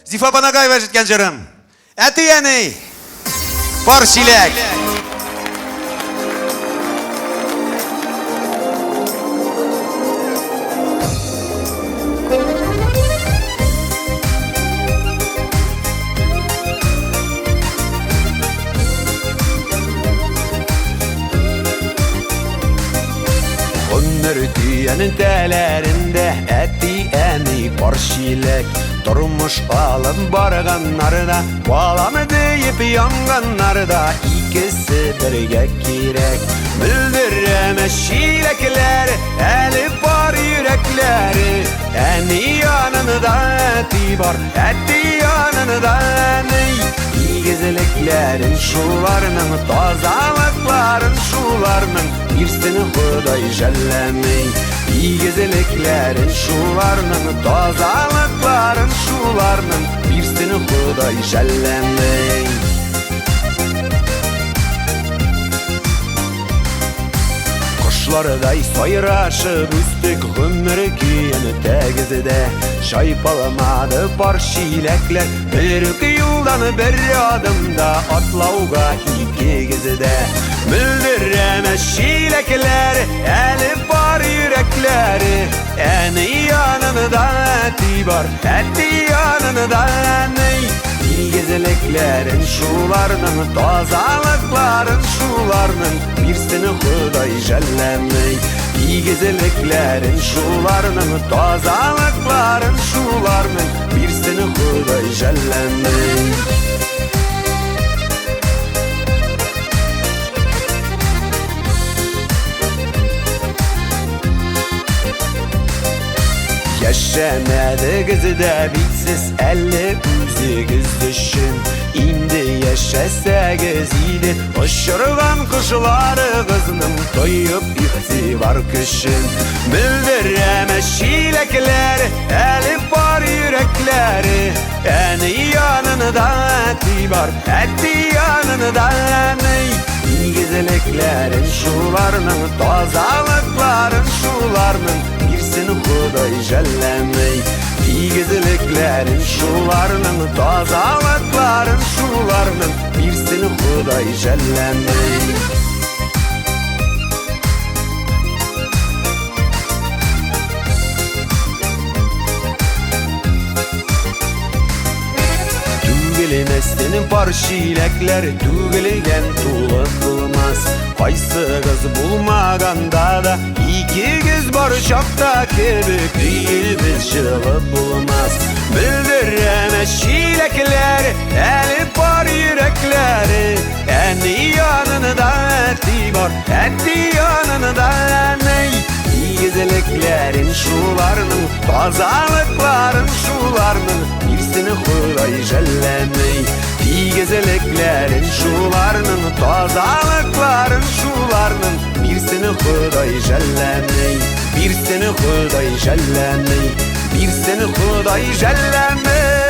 Zifa bana gayver etken canım. Eti yani. Parşilek. Ömür diyenin telerinde eti eni parşilek. Durmuş alın barganlarda, bağlamı deyip yanganlarda, ikisi birge kirek. Müldüremez şilekler, eli var yürekleri, eni yanında eti var, eti yanında eni. Gezeliklerin şularının, tazalıkların şularının, birsini Huday jellemey. İyi gezeliklerin şularının, tazalıkların şularının, birsini Huday jellemey. Kuşlarday sayraşıp üstük ömrü kiyini tegizide, şaypalamadı parşilekler, bir yıldan bir adımda atlauga iki gizide. Müldüremez şilekler, eli var yürekleri, eni yanında eti var, eti yanında eni. Gezeliklerin şularının, tazalıkların şularının, birsini Huday jellemey. İyi gezeliklerin şularının, tazalıkların şularının, birsini Huday jellemey. Yaşamadı kızı bitsiz 58 düşün. İndi yaşasa gözüyle uçurgan kuşları kızının, koyup yıktı var kışın. Müldüremez şilekler, eli var yürekleri, eni yanında eti var, eti yanında eni. Gezeliklerin şularının, tazalıkların şularının, birsini Huday jellemey. İyi gezeliklerin şularının, tazalıkların şularının, birsini Huday jellemey. Tügülemezsenin parşilekler, tügülegen tuğluk bulmaz. Kaysı kız bulmaganda da iki göz barışakta kebük değil, bir çığlık bulmaz. Müldüremez şilekler, eli var yürekleri, eni yanında eti var, eti yanında eni. Gezeliklerin şularının, tazalıkların şularının, birsini Huday jellemey. İyi gezeliklerin şularının, tazalıkların şularının, birsini Huday jellemey. Birsini Huday jellemey, birsini Huday jellemey.